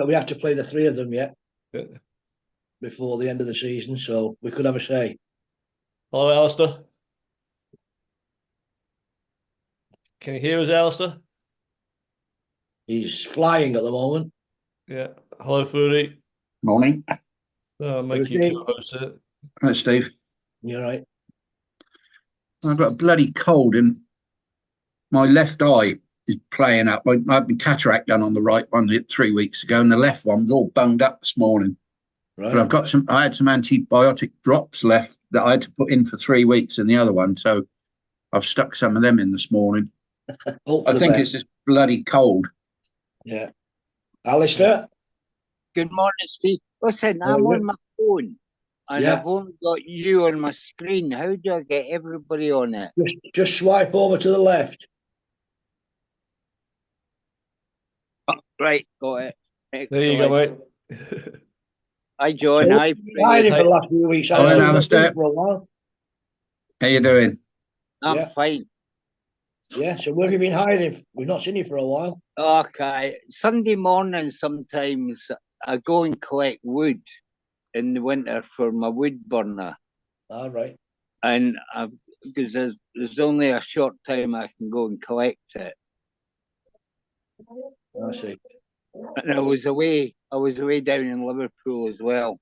we have to play the three of them yet Yeah. before the end of the season, so we could have a say. Hello, Alistair. Can you hear us, Alistair? He's flying at the moment. Yeah. Hello, Foodie. Morning. Make you co-host it. Hello, Steve. You're right. I've got a bloody cold and my left eye is playing up. I had my cataract done on the right one 3 weeks ago, and the left one's all bunged up this morning. Right. But I had some antibiotic drops left that I had to put in for 3 weeks in the other one. So I've stuck some of them in this morning. I think it's just bloody cold. Yeah. Alistair? Good morning, Steve. Listen, I'm on my phone and I've only got you on my screen. How do I get everybody on it? Just swipe over to the left. Oh, right, got it. Excellent. There you go, mate. Hi, John. Hi. Hiding for the last few weeks. Hi, Alistair. For a while. How you doing? I'm fine. Yeah, so where have you been hiding? We've not seen you for a while. Okay. Sunday morning, sometimes I go and collect wood in the winter for my wood burner. All right. And because there's only a short time I can go and collect it. I see. And I was away down in Liverpool as well.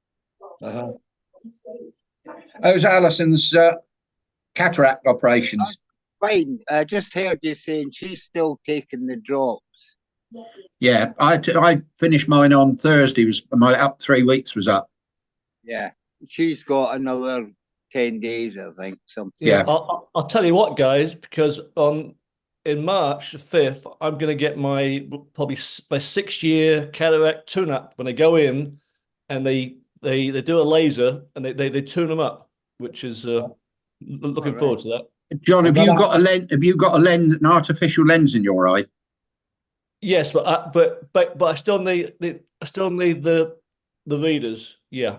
How's Alison's cataract operations? Fine. I just heard you saying she's still taking the drops. Yeah, I finished mine on Thursday. My up 3 weeks was up. Yeah, she's got another 10 days, I think. Something. Yeah. I'll tell you what, guys, because in March the 5th, I'm going to get my 6-year cataract tune-up when I go in, and they do a laser and they tune them up, which is looking forward to that. John, have you got a lens? Have you got an artificial lens in your eye? Yes, but I still need the readers. Yeah.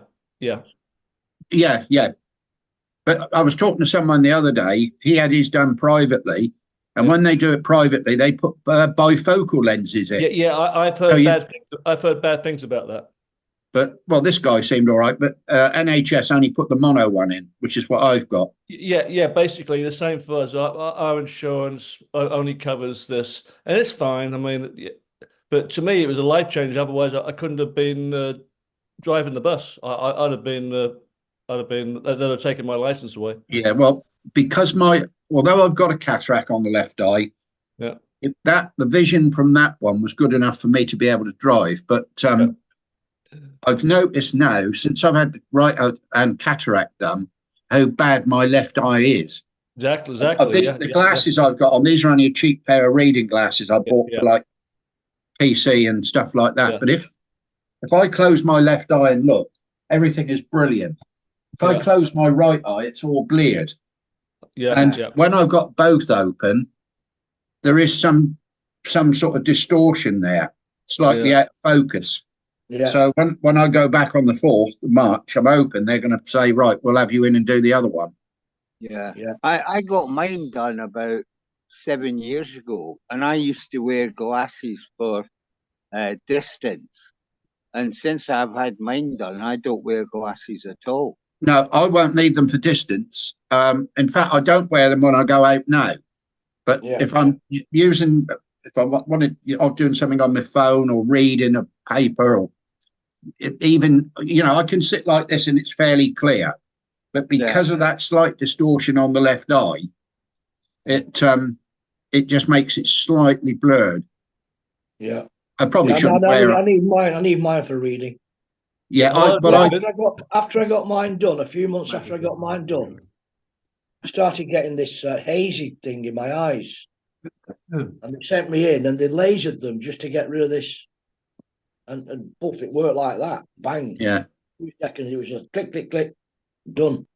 But I was talking to someone the other day. He had his done privately, and when they do it privately, they put bifocal lenses in. Yeah. I've heard bad things about that. But this guy seemed all right. But NHS only put the mono one in, which is what I've got. Yeah. Basically, the same for us. Our insurance only covers this, and it's fine. I mean, but to me, it was a life change. Otherwise, I couldn't have been driving the bus. I'd have been. They'd have taken my license away. Yeah, well, because although I've got a cataract on the left eye, the vision from that one was good enough for me to be able to drive. But I've noticed now, since I've had the right and cataract done, how bad my left eye is. Exactly. I think the glasses I've got on, these are only a cheap pair of reading glasses I bought for like PC and stuff like that. But if I close my left eye and look, everything is brilliant. If I close my right eye, it's all bleared. When I've got both open, there is some sort of distortion there, slightly out of focus. Yeah. So when I go back on the 4th of March, I'm open. They're going to say, right, we'll have you in and do the other one. Yeah. I got mine done about 7 years ago, and I used to wear glasses for distance. And since I've had mine done, I don't wear glasses at all. No, I won't need them for distance. In fact, I don't wear them when I go out now. But if I'm doing something on my phone or reading a paper, or even, I can sit like this and it's fairly clear. But because of that slight distortion on the left eye, it just makes it slightly blurred. Yeah. I probably shouldn't wear it. I need mine for reading. Yeah, after I got mine done, a few months after I got mine done, I started getting this hazy thing in my eyes. And they sent me in and they lasered them just to get rid of this. And poof, it worked like that. Bang. Yeah. 2 seconds, it was just click, click, click, done.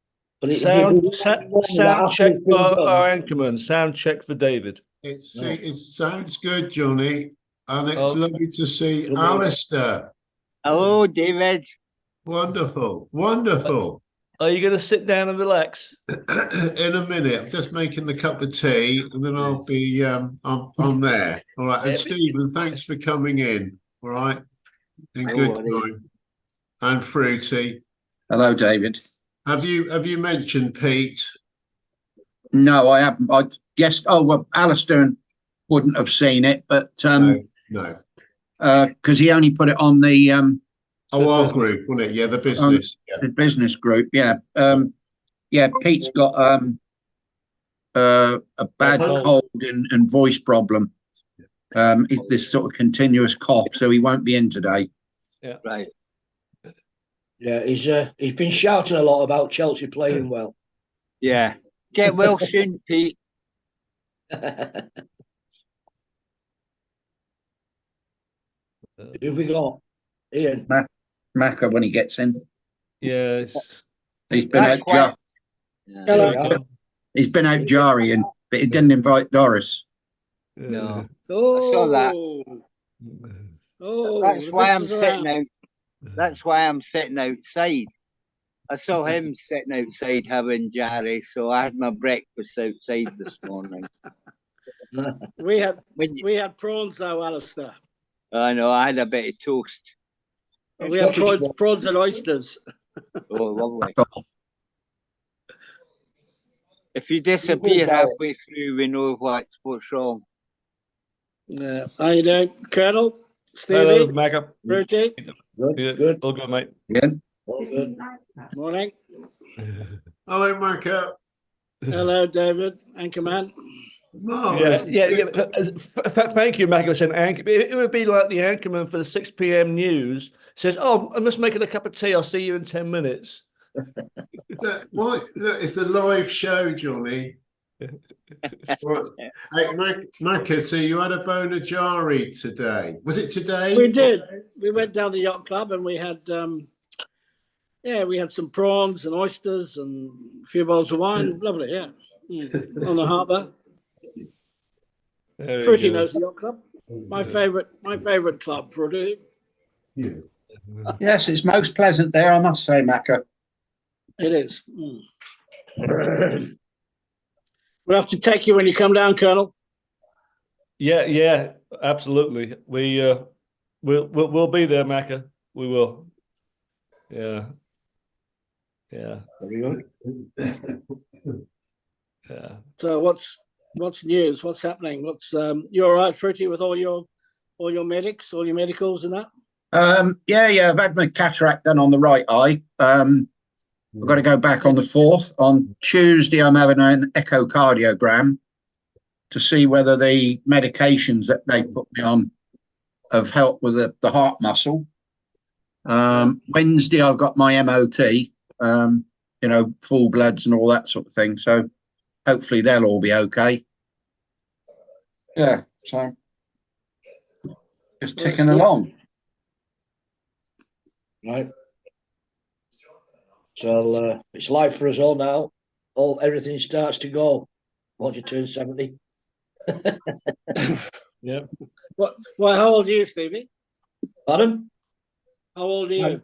But sound check for our anchorman. Sound check for David. It sounds good, Johnny. And it's lovely to see Alistair. Hello, David. Wonderful. Are you going to sit down and relax? In a minute. I'm just making the cup of tea, and then I'll be I'm there. All right. And Stephen, thanks for coming in. All right. In No good worries. time. And Fruity. Hello, David. Have you mentioned Pete? No, I haven't. I guessed. Oh well, Alistair wouldn't have seen it, but No. because he only put it on the our group, wasn't it? Yeah, the business. the business group. Yeah, yeah. Pete's got a bad cold and voice problem. This sort of continuous cough, so he won't be in today. Yeah. Right. Yeah, he's been shouting a lot about Chelsea playing well. Yeah. Get well soon, Pete. Who have we got? Ian. Macca when he gets in. Yeah, He's been That's out. why- Hello. He's been out jarring, but he didn't invite Doris. No. Oh, I saw that. Oh, That's the why I'm pictures are sitting out. out. That's why I'm sitting outside. I saw him sitting outside having Jerry, so I had my breakfast outside this morning. We had When you- we had prawns though, Alistair. I know I had a bit of toast. We had prawns and oysters. Oh, lovely. If you disappear halfway through, we know what's wrong. Yeah. How you doing, Colonel? hello, Stevie? Macca. Fruity? Good. All good, mate. Yeah. All good. Morning. Hello, Marco. Hello, David. Anchorman. Marvellous. Thank you, Macca. Saying it would be like the anchorman for the 6 p.m. news says, "Oh, I'm just making a cup of tea. I'll see you in 10 minutes." Look, it's a live show, Johnny. Right. Hey, Marco, so you had a Bonajari today. Was it today? We did. We went down the yacht club and we had we had some prawns and oysters and a few bottles of wine. Lovely, yeah. On the harbour. There we Fruity go. knows the yacht club. My favourite club, Fruity. Yes, it's most pleasant there, I must say, Macca. It is. We'll have to take you when you come down, Colonel. Yeah, absolutely. We'll be there, Macca. We will. Yeah. Very good. Yeah. So what's news? What's happening? What's you all right, Fruity, with all your medics, all your medicals and that? Yeah. I've had my cataract done on the right eye. I've got to go back on the 4th. On Tuesday, I'm having an echocardiogram to see whether the medications that they've put me on have helped with the heart muscle. Wednesday, I've got my MOT, full bloods and all that sort of thing. So hopefully they'll all be okay. Yeah, so just ticking along. Right. So it's life for us all now. Everything starts to go once you turn 70. Yeah. Well, how old are you, Stevie? Pardon? How old are you?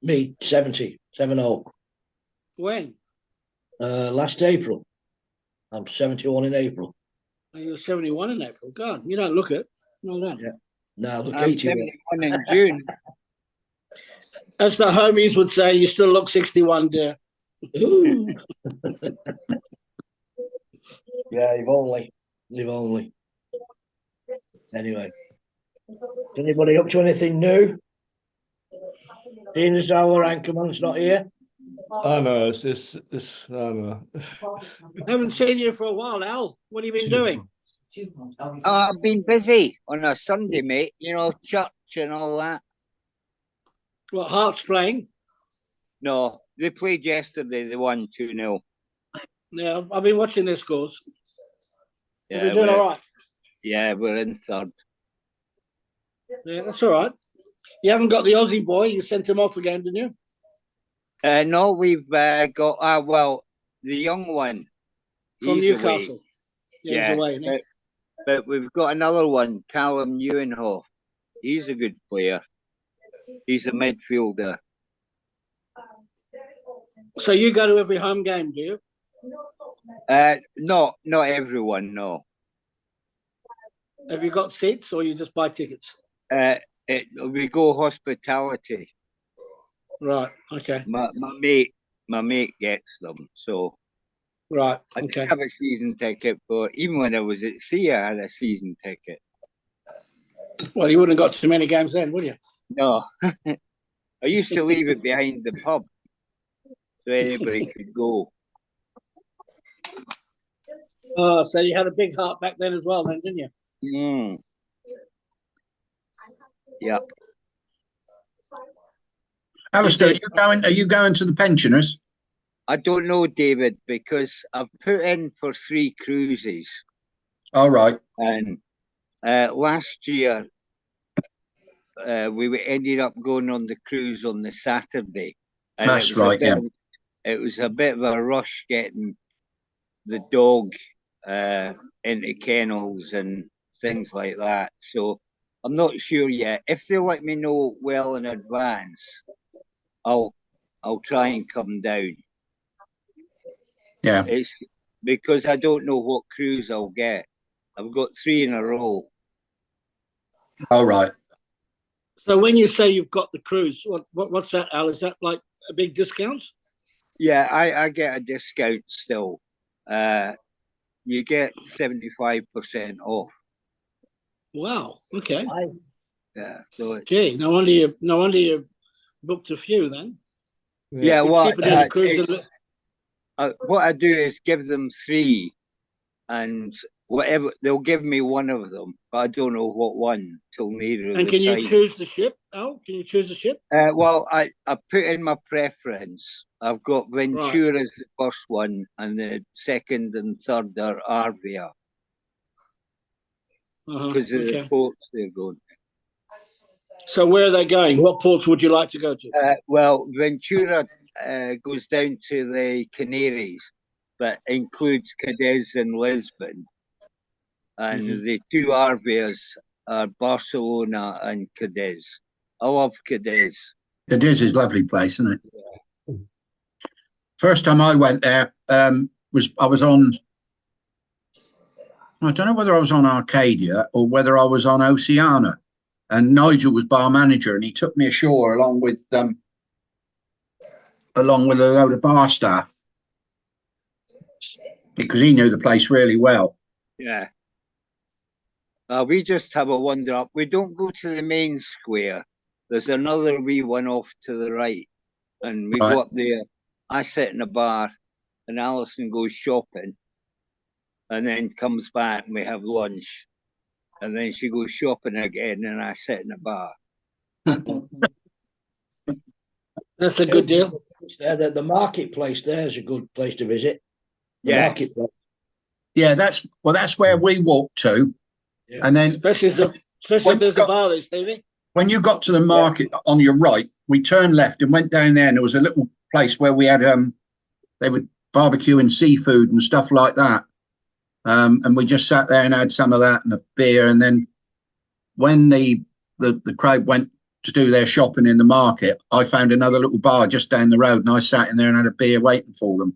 Me, 70. When? Last April. I'm 71 in April. Oh, you're 71 in April. God, you don't look it. No, no. Yeah. No, look, I'm 81. 71 in June. As the homies would say, you still look 61, dear. Ooh. Yeah, if only. Anyway, is anybody up to anything new? Seeing as our anchorman's not here. I know. It's I don't know. I haven't seen you for a while, Al. What have you been doing? I've been busy on a Sunday, mate. Church and all that. What, Hearts playing? No, they played yesterday. They won 2-0. Yeah, I've been watching their scores. Yeah, We're doing all right. Yeah, we're in third. Yeah, that's all right. You haven't got the Aussie boy. You sent him off again, didn't you? No, we've got the young one From he's Newcastle. away. Yeah, he's away. Isn't he? But we've got another one, Callum Neuenhoff. He's a good player. He's a midfielder. So you go to every home game, do you? Not Everyone, no. Have you got seats or you just buy tickets? We go hospitality. Right. Okay. My mate gets them. So Right. I Okay. didn't have a season ticket, but even when I was at sea, I had a season ticket. Well, you wouldn't have got too many games then, would you? No, I used to leave it behind the pub so anybody could go. Oh, so you had a big heart back then as well, then, didn't you? Mm. Yep. Alistair, are you going to the pensioners? I don't know, David, because I've put in for 3 cruises. All right. And last year, we ended up going on the cruise on the Saturday. And That's right, yeah. It was a bit of a rush getting the dog into kennels and things like that. So I'm not sure yet. If they let me know well in advance, I'll try and come down. Yeah. It's because I don't know what cruise I'll get. I've got 3 in a row. All right. So when you say you've got the cruise, what's that, Al? Is that like a big discount? Yeah, I get a discount still. You get 75% off. Wow. Okay. Yeah. So Gee, no wonder you booked a few then. yeah, What I do is give them 3, and whatever they'll give me one of them, but I don't know what one till neither. And can you choose the ship? Al, can you choose the ship? Well, I put in my preference. I've got Ventura as the first one, and the second and third are Arvia because of the ports they're going. So where are they going? What ports would you like to go to? Well, Ventura goes down to the Canaries, but includes Cadiz and Lisbon. And the 2 Arvias are Barcelona and Cadiz. I love Cadiz. Cadiz is a lovely place, isn't it? Yeah. First time I went there, I was on, I don't know whether I was on Arcadia or whether I was on Oceania. And Nigel was bar manager, and he took me ashore along with a load of bar staff because he knew the place really well. Yeah. We just have a wander up. We don't go to the main square. There's another wee one off to the right, and we go up there. I sit in a bar, and Alison goes shopping, and then comes back, and we have lunch. And then she goes shopping again, and I sit in a bar. That's a good deal. The marketplace there is a good place to visit. Marketplace. Yeah, that's where we walked to. Yeah. And then especially if there's a bar there, Stevie. When you got to the market on your right, we turned left and went down there, and there was a little place where we had they would barbecue and seafood and stuff like that. And we just sat there and had some of that and a beer. And then when the crowd went to do their shopping in the market, I found another little bar just down the road, and I sat in there and had a beer waiting for them.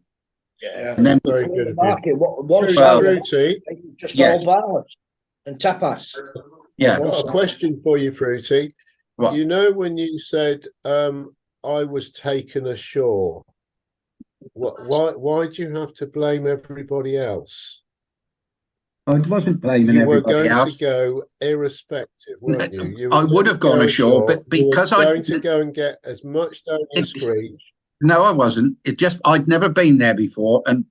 Yeah, and then very good. The market, one Fruity, just all bars and tapas. Yeah, I've got a question for you, Fruity. What? You know when you said I was taken ashore, why do you have to blame everybody else? I wasn't blaming everybody else. You were going to go irrespective, weren't you? I would have gone ashore, but because I going to go and get as much down your screech. No, I wasn't. I'd never been there before, and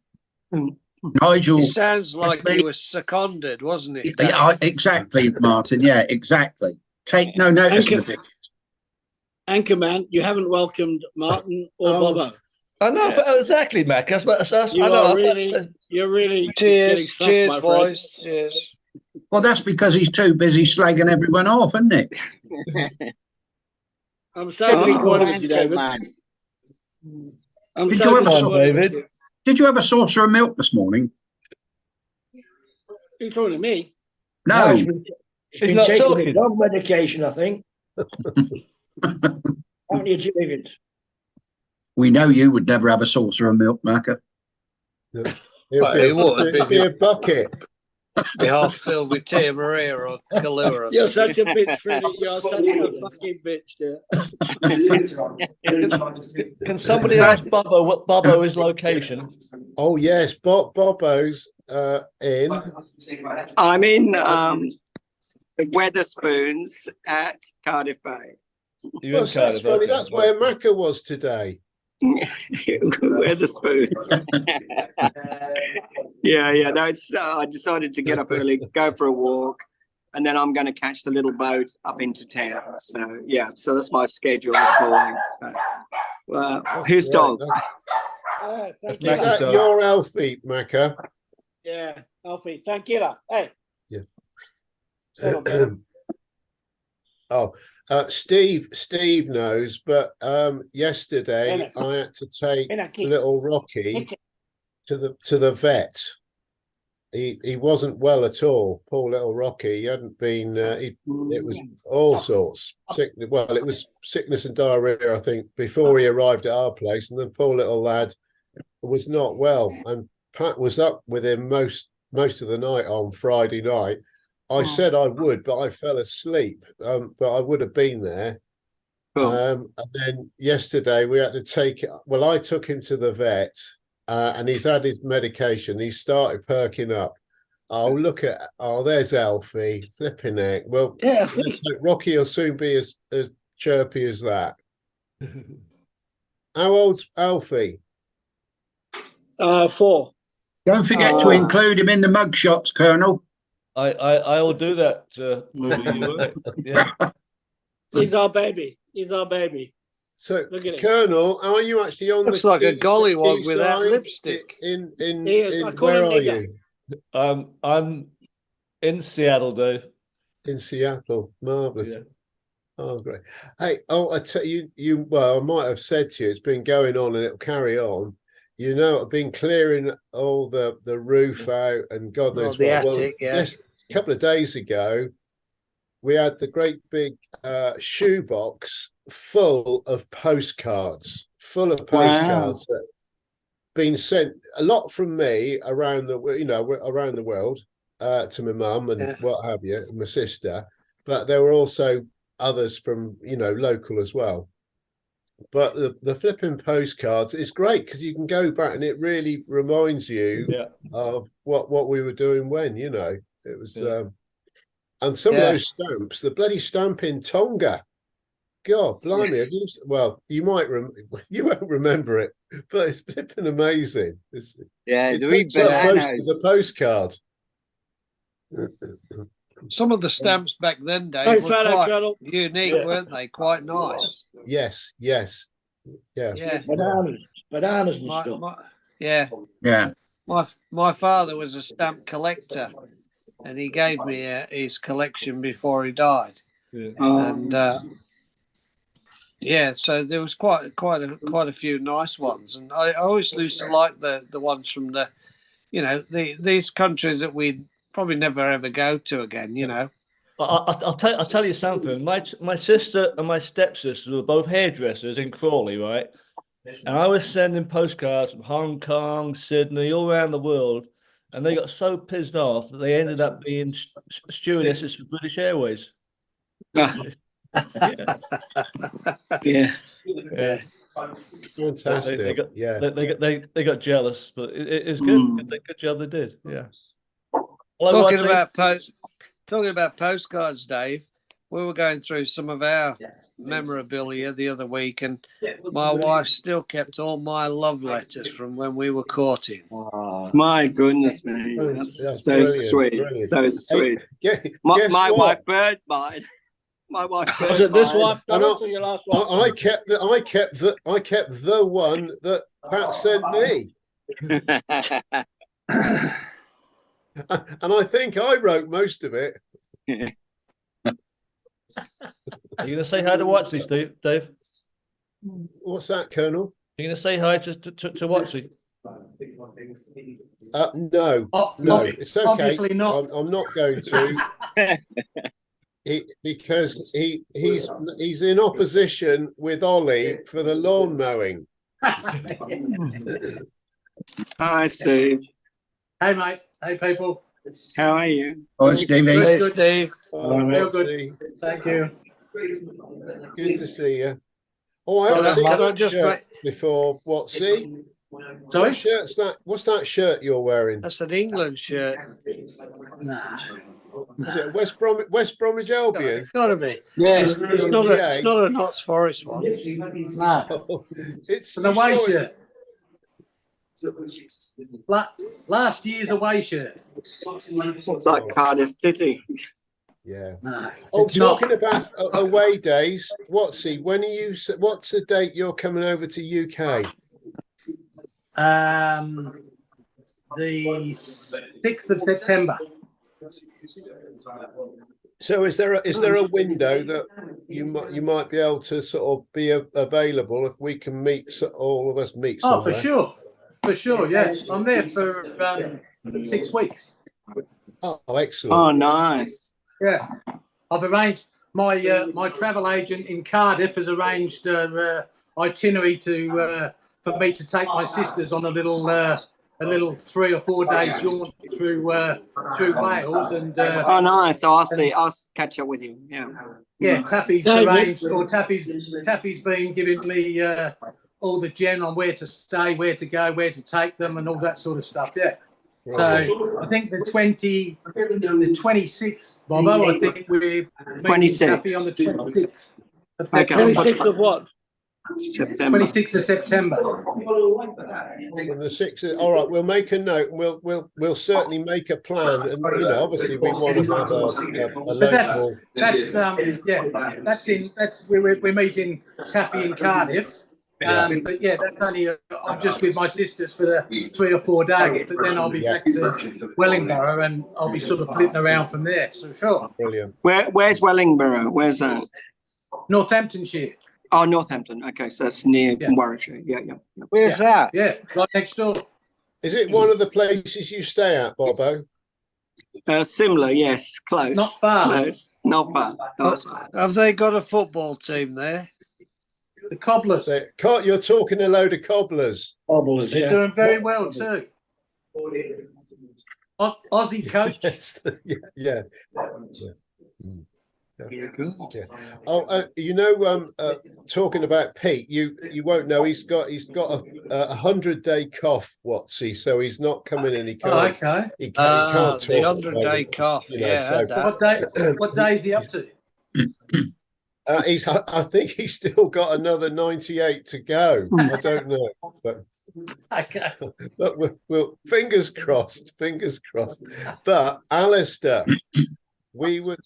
Nigel. It sounds like he was seconded, wasn't it? Yeah, exactly, Martin. Yeah, exactly. Take no notice of the pictures. Anchorman, you haven't welcomed Martin or Bobo. I know exactly, Mac. You're really cheers, boys. Cheers. Well, that's because he's too busy slagging everyone off, isn't it? I'm so disappointed with you, David. Did you have a saucer of milk this morning? Are you talking to me? No. He's been taking dog medication, I think. Aren't you, David? We know you would never have a saucer of milk, Macca. It'd be a bucket. Be half filled with Tia Maria or Kahlua or You're something. such a bitch, Freddie. You're such a fucking bitch, dear. Can somebody ask Bobo what Bobo's location? Oh yes, Bobo's in. I'm in Weatherspoons at Cardiff Bay. Well, that's funny. That's where Macca was today. Weatherspoons. Yeah. No, it's. I decided to get up early, go for a walk, and then I'm going to catch the little boat up into town. So yeah, so that's my schedule this morning. So, whose dog? Is that your Alfie, Macca? Yeah, Alfie. Tranquila. Hey. Yeah. Steve knows, but yesterday I had to take little Rocky to the vet. He wasn't well at all. Poor little Rocky. He hadn't been. It was all sorts. Well, it was sickness and diarrhea, I think, before he arrived at our place, and the poor little lad was not well. And Pat was up with him most of the night on Friday night. I said I would, but I fell asleep. But I would have been there. And then yesterday we had to take it. Well, I took him to the vet, and he's had his medication. He started perking up. Oh, there's Alfie, flipping heck. Well, yeah. Rocky will soon be as chirpy as that. How old's Alfie? 4. Don't forget to include him in the mug shots, Colonel. I will do that. Yeah. He's our baby. So, Colonel, are you actually on Looks the like a gollywog without lipstick. Where are you? I'm in Seattle, Dave. In Seattle, marvelous. Yeah. Oh, great. Hey, I tell you, well, I might have said to you, it's been going on and it'll carry on. You know, I've been clearing all the roof out and God knows the what. attic, Yes, a couple of days ago, we had the great big shoebox full of postcards, that been sent, a lot from me around the world to my mum and what have you, and my sister, but there were also others from local as well. But the flipping postcards is great because you can go back and it really reminds you of what we were doing when it was and some of those stamps, the bloody stamp in Tonga, God blimey, have you? Well, you might you won't remember it, but it's flipping amazing. It's the postcard. Some of the stamps back then, Dave, were quite unique, weren't they? Quite nice. Yes. Bananas and stuff. My father was a stamp collector, and he gave me his collection before he died. And so there was quite a few nice ones, and I always used to like the ones from these countries that we'd probably never ever go to again. I'll tell you something. My sister and my stepsister were both hairdressers in Crawley, right? And I was sending postcards from Hong Kong, Sydney, all around the world, and they got so pissed off that they ended up being stewardesses for British Airways. Fantastic. They got jealous, but it's good. Good job they did. Yeah. Talking about postcards, Dave, we were going through some of our memorabilia the other week, and my wife still kept all my love letters from when we were courting. Oh, my goodness me, that's so sweet, brilliant. So sweet. Hey, my wife burned mine. My wife was it this wife or your last one? I kept the one that Pat sent me. And I think I wrote most of it. Are you going to say hi to Watsy, Dave? What's that, Colonel? Are you going to say hi to Watsy? No, it's okay. Obviously not. I'm not going to. Because he's in opposition with Ollie for the lawn mowing. Hi, Steve. Hey, mate. Hey, people. How are you? Hi, Stevie. Hey, Steve. Real good. Steve. Thank you. Good to see you. Oh, I Can haven't seen I that just shirt before. Watsy? Sorry? What shirt's that? What's that shirt you're wearing? That's an England shirt. Nah. Is it West Bromwich Albion? It's got to be. Yeah. It's not a Notts Forest one. Nah. It's The away shirt. Last year's away shirt. It's like Cardiff City. Yeah. Nah, Oh, it's not. talking about away days, Watsy, when are you? What's the date you're coming over to UK? The 6th of September. So is there a window that you might be able to sort of be available if we can meet, all of us meet somewhere? Oh, for sure. Yes, I'm there for 6 weeks. Oh, excellent. Oh, nice. Yeah, I've arranged my travel agent in Cardiff has arranged itinerary for me to take my sisters on a little 3 or 4 day jaunt through Wales and. Oh, nice. So I'll catch up with you. Yeah. Yeah, Tappy's arranged, or Tappy's been giving me all the gen on where to stay, where to go, where to take them, and all that sort of stuff. Yeah. So I think the 26th, Bobo. I think we're meeting Tappy on the 26th. Okay. 26th of what? September. 26th of September. From the 6th. All right, we'll make a note. And we'll certainly make a plan. And obviously we want to have a local. We're meeting Taffy in Cardiff. But yeah, that's only I'm just with my sisters for the 3 or 4 days, but then I'll be back to Wellingborough and I'll be sort of flitting around from there. So sure. Brilliant. Where's Wellingborough? Where's that? Northamptonshire. Oh, Northampton. Okay, so that's near Warwickshire. Yeah. Where's that? Yeah, right next door. Is it one of the places you stay at, Bobo? Similar, yes. Close. Not far. Close. Not far. Have they got a football team there? The Cobblers. You're talking a load of cobblers. Cobblers, They're doing very well too. Aussie coach. Yeah. Oh, talking about Pete, you won't know he's got a 100-day cough, Watsy, so he's not coming in. He can't. Okay. He can't talk. The 100-day cough. What day is he up to? I think he's still got another 98 to go. I don't know, but Okay. but we'll fingers crossed. But Alistair, we were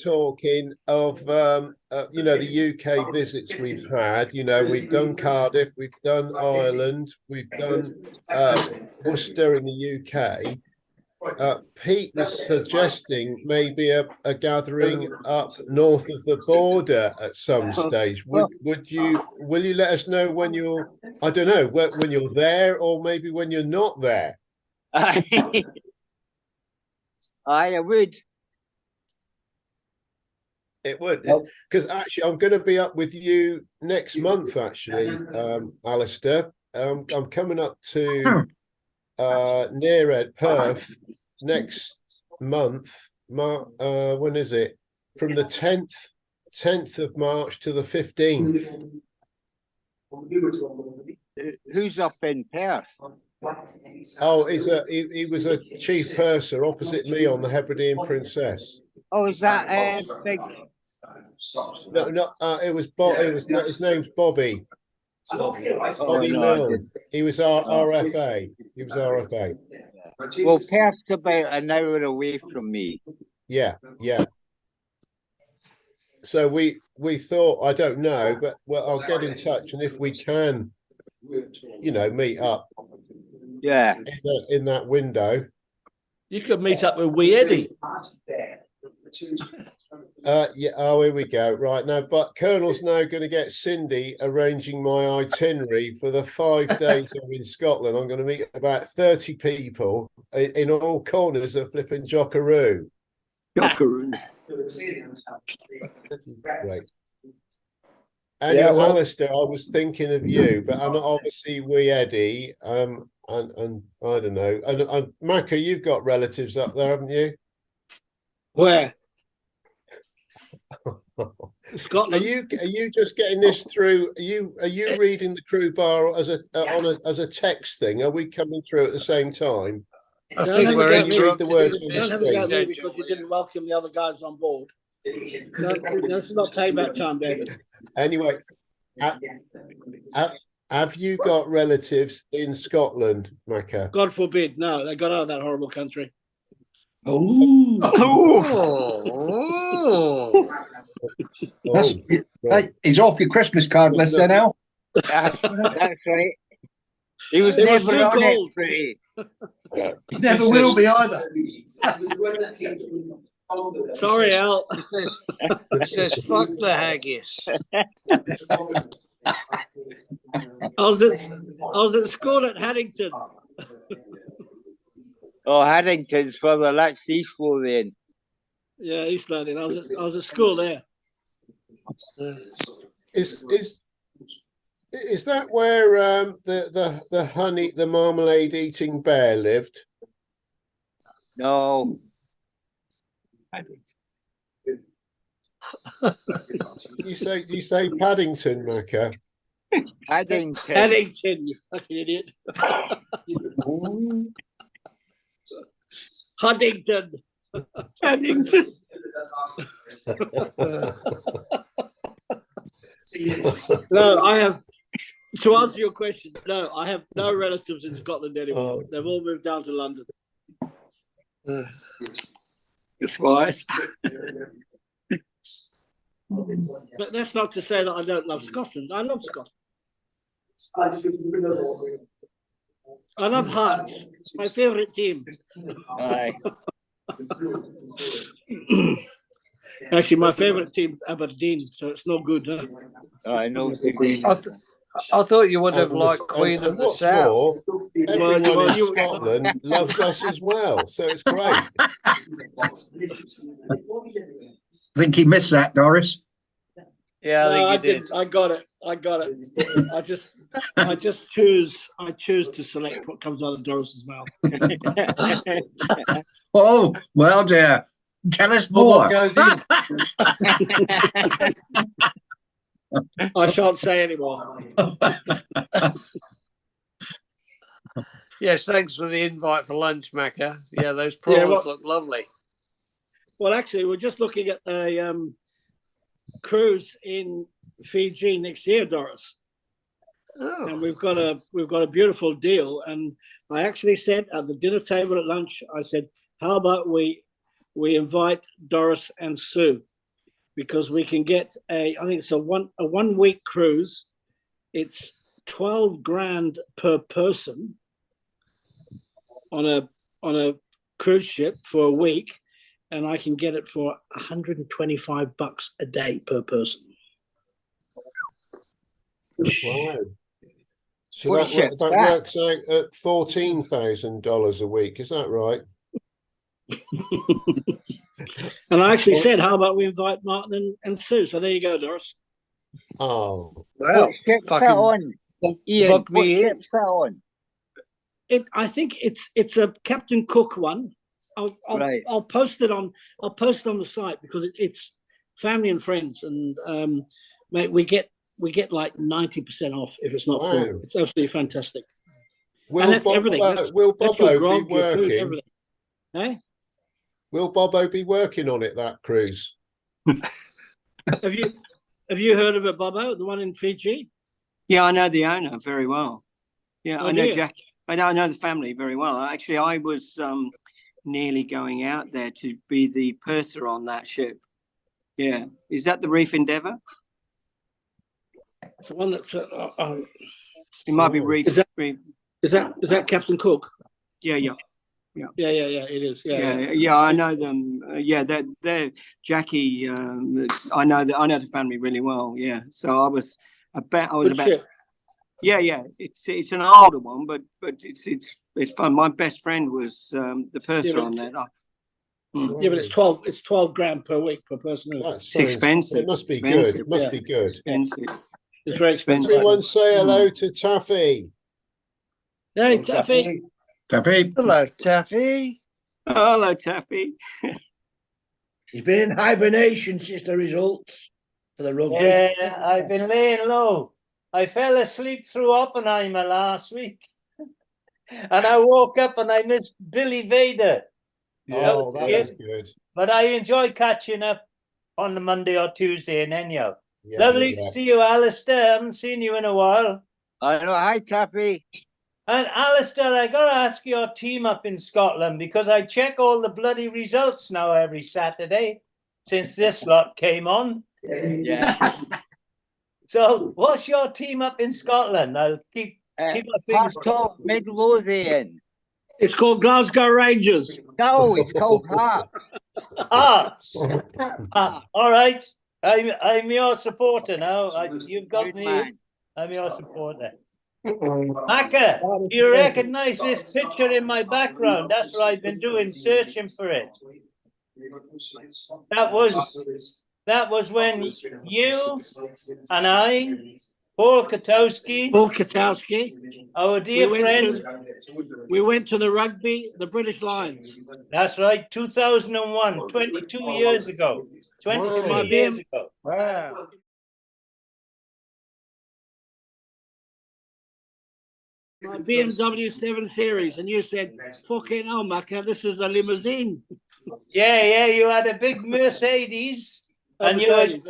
talking of the UK visits we've had. We've done Cardiff, we've done Ireland, we've done Worcester in the UK. Pete was suggesting maybe a gathering up north of the border at some stage. Will you let us know when you're? I don't know when you're there, or maybe when you're not there. I would. It would, because actually I'm going to be up with you next month. Actually, Alistair, I'm coming up to near Perth next month. When is it? From the 10th of March to the 15th. Who's up in Perth? Oh, he was a chief purser opposite me on the Hebridean Princess. Oh, is that big? No, it was Bob. His name's Bobby. Bobby Mill. He was our RFA. He was RFA. Well, Perth's about an hour away from me. Yeah. So we thought, I don't know, but I'll get in touch, and if we can, meet up. Yeah. In that window. You could meet up with Wee Eddie. Here we go. Right now, but Colonel's now going to get Cindy arranging my itinerary for the 5 days I'm in Scotland. I'm going to meet about 30 people in all corners of flipping Jockaroo. Jockaroo. Great. Anyway, Alistair, I was thinking of you, but I'm not obviously Wee Eddie. and I don't know. And Macca, you've got relatives up there, haven't you? Where? Are Scotland. you just getting this through? Are you reading the crew bar as a text thing? Are we coming through at the same time? I Don't think have a we're go at me. read the words on Don't the have a go at me screen. because you didn't welcome the other guys on board. No, this is not payback time, David. Anyway, have you got relatives in Scotland, Macca? God forbid. No, they got out of that horrible country. Oh, Oh, That's, hey, he's off your Christmas card list there now. That's right. He was It was never too on cold. it, Freddie. He never will be either. Sorry, Al. it says fuck the haggis. I was at school at Haddington. Oh, Haddington's further. That's East Lothian. Yeah, East Lothian. I was at school there. Is that where the marmalade eating bear lived? No. You say Paddington, Macca? Haddington. Haddington, you fucking idiot. Haddington. Paddington. No, I have. To answer your question, no, I have no relatives in Scotland anymore. Oh. They've all moved down to London. It's wise. But that's not to say that I don't love Scotland. I love Scotland. I love Hearts, my favourite team. Aye. Actually, my favourite team's Aberdeen, so it's no good. Huh? I know. I thought you would have liked Queen of the what's South. more, everyone well, in you- Scotland loves us as well, so it's great. I think he missed that, Doris. Yeah, No, I I think you did. didn't. I got it. I choose to select what comes out of Doris's mouth. Oh, well, dear. Tell us What more. goes in? I shan't say anymore. Yes, thanks for the invite for lunch, Macca. Yeah, those prawns look lovely. Well, actually, we're just looking at the cruise in Fiji next year, Doris. Oh. And we've got a beautiful deal. And I actually said at the dinner table at lunch, I said, how about we invite Doris and Sue, because we can get I think it's a 1 week cruise. It's 12 grand per person on a cruise ship for a week, and I can get it for $125 a day per person. Wow. So What ship? that works out at $14,000 a week. Is that right? And I actually said, how about we invite Martin and Sue? So there you go, Doris. Oh, Well, What ship's that fucking on? Ian, book what me in. ship's that on? I think it's a Captain Cook one. Right. I'll post it on the site because it's family and friends, and mate, we get like 90% off if it's not Wow. full. It's absolutely fantastic. will and that's everything. will That's your Bobo grog, be your food, working? everything. Eh? Will Bobo be working on it, that cruise? Have you heard of it, Bobo? The one in Fiji? Yeah, I know the owner very well. Yeah, Oh, I know do you? Jack. I know the family very well. Actually, I was nearly going out there to be the purser on that ship. Yeah, is that the Reef Endeavour? It's the one that's It might be Reef. Is that- Reef. is that Captain Cook? Yeah. Yeah. It is. Yeah. I know them. They're Jackie. I know the family really well. Yeah. So I was Good about. ship. Yeah. It's an older one, but it's fun. My best friend was the purser but on that. Yeah, but it's 12 grand per week per person. It's expensive. It must be Expensive, good. It must yeah. be good. Expensive. It's very expensive. Everyone say hello to Taffy. Hey, Taffy. Taffy. Hello, Taffy. Hello, Taffy. He's been in hibernation since the results for the rugby. Yeah, I've been laying low. I fell asleep through Oppenheimer last week. And I woke up and I missed Billy Vader. Oh, that was good. But I enjoy catching up on the Monday or Tuesday and anyhow. Yeah, Lovely to see you, Alistair. I haven't seen you in a while. I know. Hi, Taffy. And Alistair, I got to ask your team up in Scotland because I check all the bloody results now every Saturday since this lot came on. Yeah. So what's your team up in Scotland? I'll keep my fingers. Top Midlothian. It's called Glasgow Rangers. No, it's called Heart. Hearts. All right. I'm your supporter now. You've got Good me. man. I'm your supporter. Maka, do you recognize this picture in my background? That's what I've been doing, searching for it. That was when you and I, Paul Katowski, our dear friend, we went to the rugby, the British Lions. That's right, 2001, 22 years ago. 22 years ago. Wow. My BMW 7 Series, and you said, fucking hell, Macca, this is a limousine. Yeah, you had a big Mercedes, and you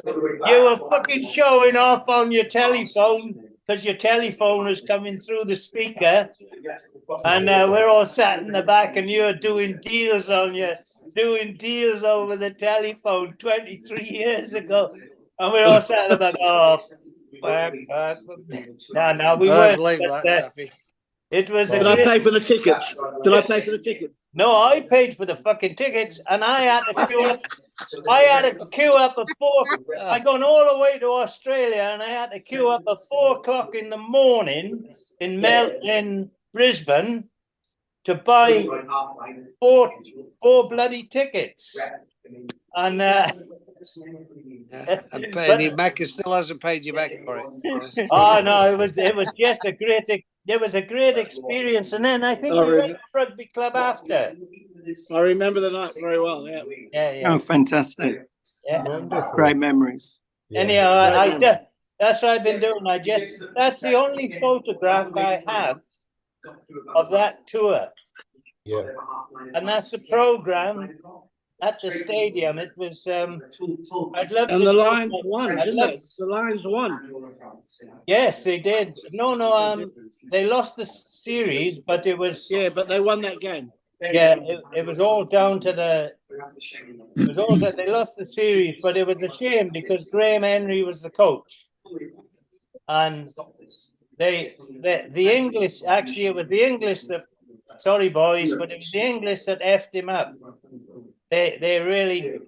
were fucking showing off on your telephone because your telephone was coming through the speaker, and we're all sat in the back, and you're doing deals over the telephone 23 years ago, and we're all sat in the back. Oh, no, we weren't. It was. Did I pay for the tickets? Did I pay for the tickets? No, I paid for the fucking tickets, and I had to queue up. I'd gone all the way to Australia, and I had to queue up at 4 o'clock in the morning in Brisbane to buy four bloody tickets. And Macca still hasn't paid you back for it. Oh no, it was just a great experience. And then I think we went to rugby club after. I remember the night very well. Yeah. Oh, fantastic! Yeah, great memories. Anyhow, that's what I've been doing. That's the only photograph I have of that tour. Yeah, and that's the program at the stadium. It was. I'd love to. And the Lions won, didn't they? The Lions won. Yes, they did. No. They lost the series, but it was. Yeah, but they won that game. Yeah, it was all down to the. It was all that they lost the series, but it was a shame because Graham Henry was the coach, and the English actually it was the English that. Sorry, boys, but it was the English that effed him up. They really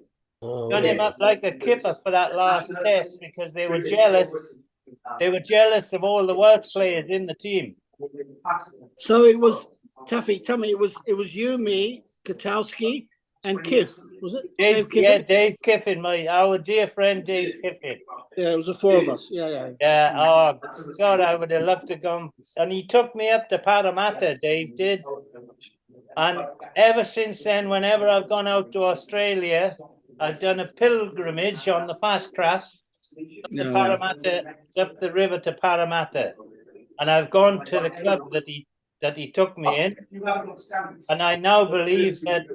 got him up like a kipper for that last test because they were jealous. They were jealous of all the Welsh players in the team. So it was Taffy. Tell me, it was you, me, Katowski, and Kiff. Was it? Dave Kiffin, our dear friend Dave Kiffin. Yeah, it was the four of us. Yeah. Oh God, I would have loved to come. And he took me up to Parramatta. Dave did. And ever since then, whenever I've gone out to Australia, I've done a pilgrimage on the fast craft up the river to Parramatta, and I've gone to the club that he took me in, and I now believe that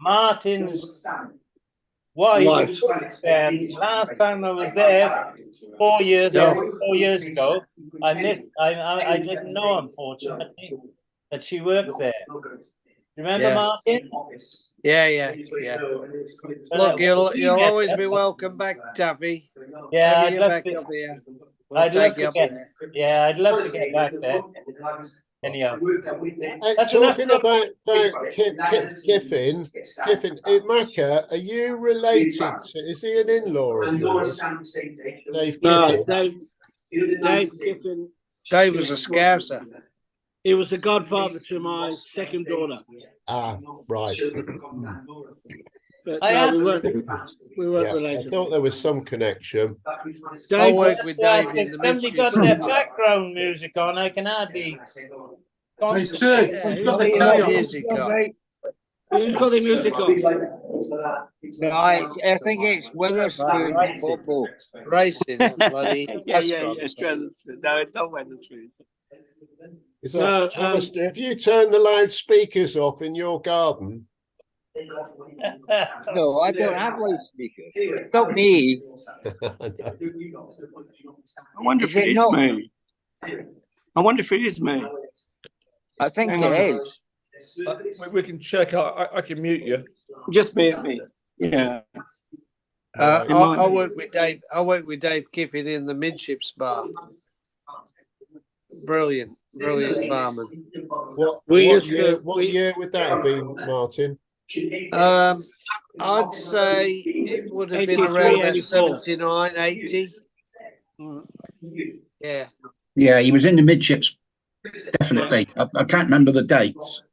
Martin's wife. Last time I was there, 4 years ago, I didn't know, unfortunately, that she worked there. Remember, Martin? Yeah. Look, you'll always be welcome back, Taffy. Yeah, I'd love to get back there. Anyhow, talking about Kiffin, Macca, are you related to? Is he an in-law of yours? Dave Kiffin. Dave Kiffin. Dave was a Scouser. He was the godfather to my second daughter. Ah, right. But no, we weren't related. I thought there was some connection. I work with Dave in the somebody got their background music on. I can hardly. Hey, Sue, Yeah, who's got the who's telly got on? music on? Who's got the music on? No, I think it's Witherspoon Racing at bloody Yeah, Ascot. Wetherspoon. No, it's not Wetherspoon. Is that Alistair? Have you turned the loudspeakers off in your garden? No, I don't have loudspeakers. It's not me. I wonder if it is me. I wonder if it is me. I think it is. We can check. I can mute you. Just me. Yeah. I work with Dave. I work with Dave Kiffin in the midships bar. Brilliant barman. What year would that have been, Martin? I'd say it would have been around about 79, 80. Yeah. Yeah, he was in the midships, definitely. I can't remember the dates.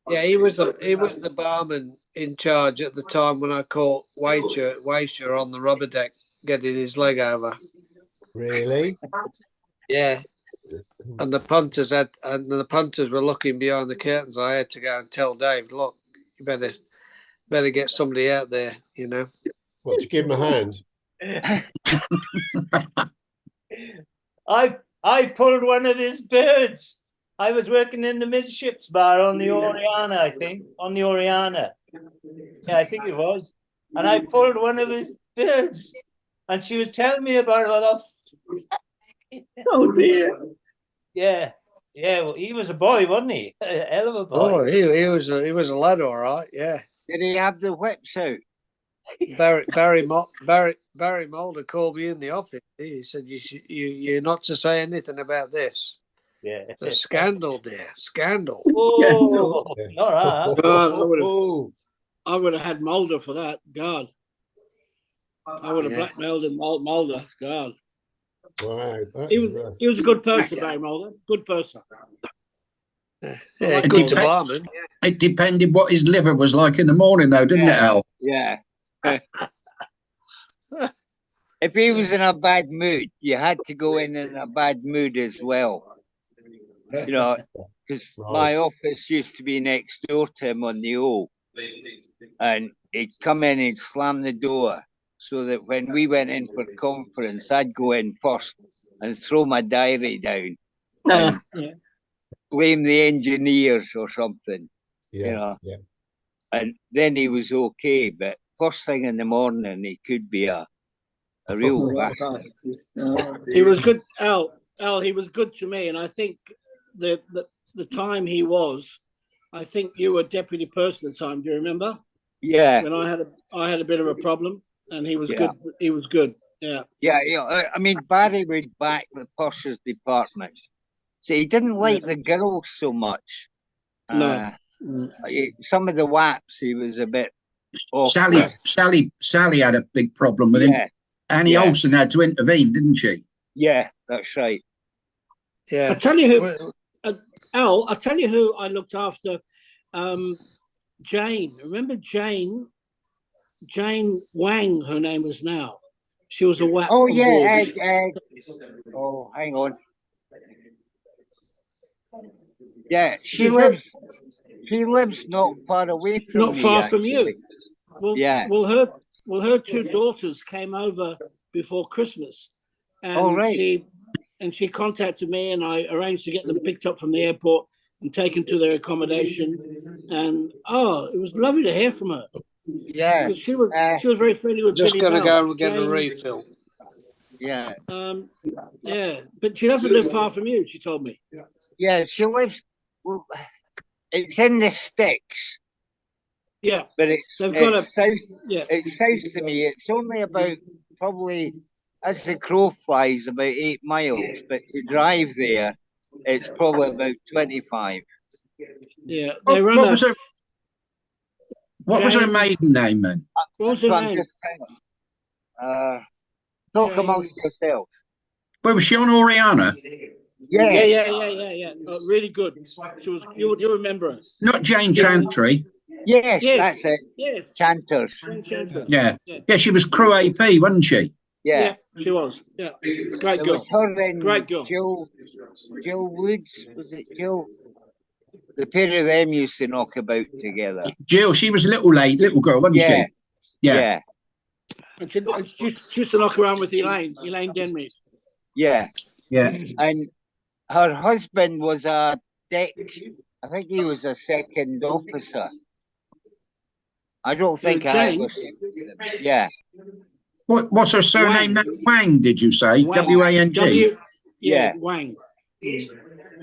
Yeah, he was the barman in charge at the time when I caught Waisher on the rubber deck getting his leg over. Really? Yeah. And the punters were looking behind the curtains. I had to go and tell Dave, look, you better get somebody out there, you know. What, to give him a hand? I pulled one of his birds. I was working in the midships bar on the Oriana, I think. On the Oriana. Yeah, I think it was. And I pulled one of his birds. And she was telling me about it. Oh dear. Yeah. Yeah, well, he was a boy, wasn't he? A hell of a boy. Oh, he was a lad, all right, yeah. Did he have the whips out? Barry Mulder called me in the office. He said, "You're not to say anything about this." Yeah, it's a scandal, dear. Scandal. Oh, all right. God, I would have had Mulder for that. God, I would have blackmailed him, Mulder. God, wow, he was a good person, Barry Mulder. Good person. Yeah, good to barman. It depended what his liver was like in the morning, though, didn't it, Al? Yeah. If he was in a bad mood, you had to go in a bad mood as well. You know, because my office used to be next door to him on the O. And he'd come in and slam the door so that when we went in for conference, I'd go in first and throw my diary down and blame the engineers or something. You know. Yeah. And then he was okay, but first thing in the morning, he could be a real bastard. He was good, Al. He was good to me, and I think the time he was, I think you were deputy person at the time. Do you remember? Yeah. When I had a bit of a problem, and he was good. He was good. Yeah. Yeah. I mean, Barry would back the purser's department. So he didn't like the girls so much. No. Some of the waps, he was a bit off. Sally had a big problem with him. Annie Olsen had to intervene, didn't she? Yeah, that's right. Yeah. I tell you who, Al. I tell you who I looked after. Jane. Remember Jane? Jane Wang, her name was now. She was a wap. Oh yeah. Oh, hang on. Yeah, she lives not far away from not me, far actually. from you. Well, yeah. Well, her two daughters came over before Christmas, and she contacted me, and I arranged to get them picked up from the airport and taken to their accommodation. And it was lovely to hear from her. Yeah, because she was very friendly with just Billy gonna Bell. go and get a refill. Yeah. Yeah, but she doesn't live far from you. She told me. Yeah, she lives. Well, it's in the sticks. Yeah, but it's south. Yeah, it's south to me. It's only about probably, as the crow flies, about 8 miles. But to drive there, it's probably about 25. Yeah, what was her maiden name then? What was her name? Talk amongst yourselves. Where was she on Oriana? Yeah. Oh, really good. She was. You remember her? Not Jane Chantry. Yes, that's it. Yes, Chanters. Yeah. She was crew AP, wasn't she? Yeah, she was. Yeah, great girl. Her and great girl. Jill Woods, was it Jill? The pair of them used to knock about together. Jill, she was a little girl, wasn't Yeah. she? Yeah. And she used to knock around with Elaine Denmead. Yeah. Yeah. And her husband was a deck. I think he was a second officer. I don't think I ever. Yeah. What's her surname? Wang, Wang did you say? W-A-N-G? Yeah. Wang.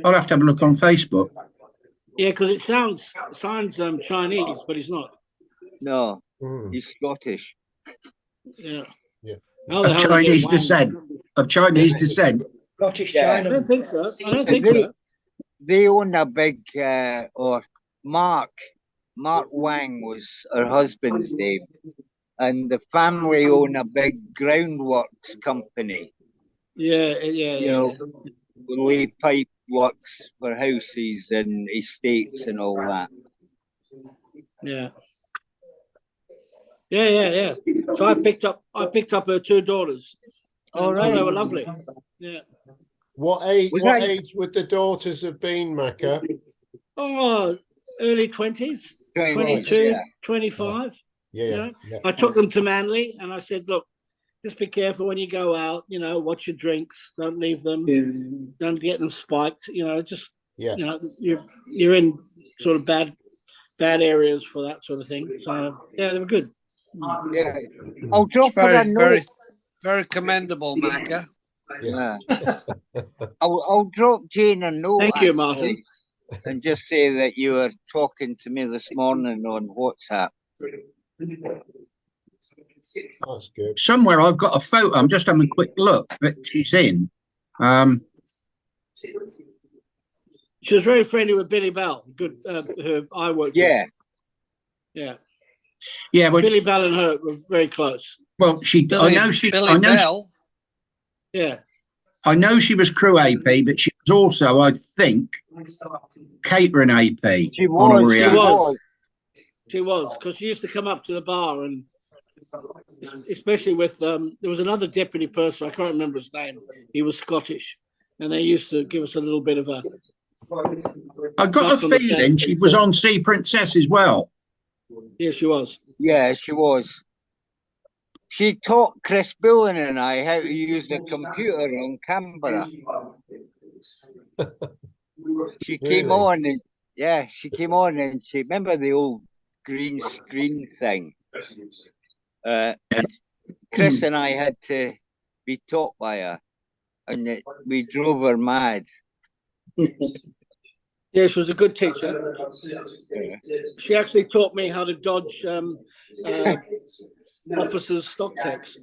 I'll have to have a look on Facebook. Yeah, because it sounds Chinese, but it's not. No, he's Scottish. Yeah. Of Chinese descent. Of Chinese descent. Scottish Yeah. China. I don't think so. I don't think so. They own a big, or Mark Wang was her husband's name, and the family own a big groundworks company. Yeah. You know, lay pipe works for houses and estates and all that. Yeah. So I picked up her two daughters. All right. They were lovely. Yeah. What age would the daughters have been, Macca? Oh, early 20s, 22, yeah. 25. Yeah. I took them to Manly and I said, look, just be careful when you go out, watch your drinks, don't leave them, don't get them spiked, you're in sort of bad areas for that sort of thing. So yeah, they were good. Yeah. I'll drop her a note. Very, very commendable, Macca. Yeah. I'll drop Jane a note. Thank you, Martin. And just say that you were talking to me this morning on WhatsApp. That's good. Somewhere I've got a photo. I'm just having a quick look that she's in. She was very friendly with Billy Bell. Good, who I worked with. Yeah. Well, Billy Bell and her were very close. Well, Billy Bell. Yeah. I know she was crew AP, but she was also, I think, catering AP. She was, because she used to come up to the bar, and especially with there was another deputy purser, I can't remember his name. He was Scottish, and they used to give us a little bit of a. I got a feeling she was on Sea Princess as well. Yeah, she was. Yeah, she was. She taught Chris Bullen and I how to use the computer on Canberra. She came on and she remember the old green screen thing. Chris and I had to be taught by her, and we drove her mad. Yeah, she was a good teacher. She actually taught me how to dodge officers' stock tax.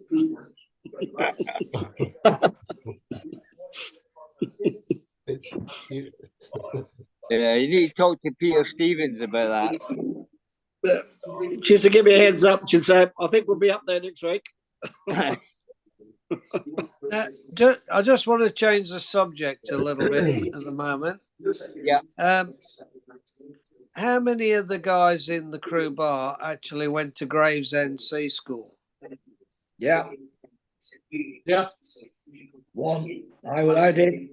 Yeah, you need to talk to Peter Stevens about that. She used to give me a heads up. She'd say, I think we'll be up there next week. I just want to change the subject a little bit at the moment. Yeah. How many of the guys in the crew bar actually went to Gravesend Sea School? Yeah. Yeah. One. I did.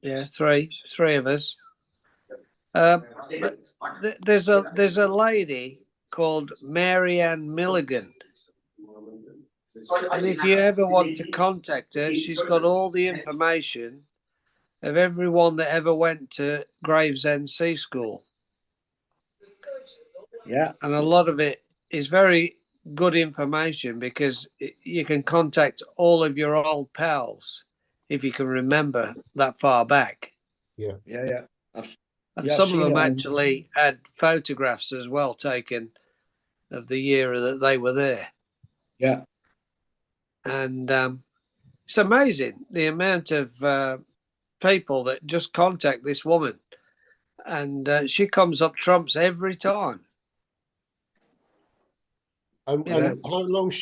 Yeah, three of us. But there's a lady called Marianne Milligan. And if you ever want to contact her, she's got all the information of everyone that ever went to Gravesend Sea School. Yeah. And a lot of it is very good information because you can contact all of your old pals if you can remember that far back. Yeah. And some of them actually had photographs as well taken of the year that they were there. Yeah. And it's amazing the amount of people that just contact this woman, and she comes up trumps every time. And how long was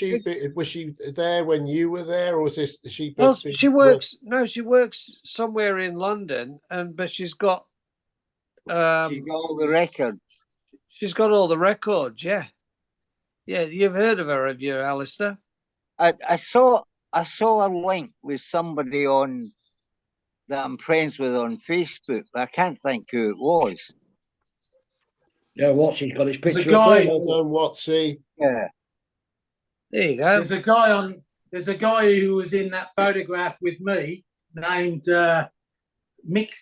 she there when you were there, or was this she? Well, she works. No, she works somewhere in London, but she's got. She's got all the records. She's got all the records. Yeah, you've heard of her, have you, Alistair? I saw a link with somebody on that I'm friends with on Facebook, but I can't think who it was. Yeah, Watsy's got his There's a picture guy- up there. Well done, Watsy. Yeah. There you go. There's a guy who was in that photograph with me named Mick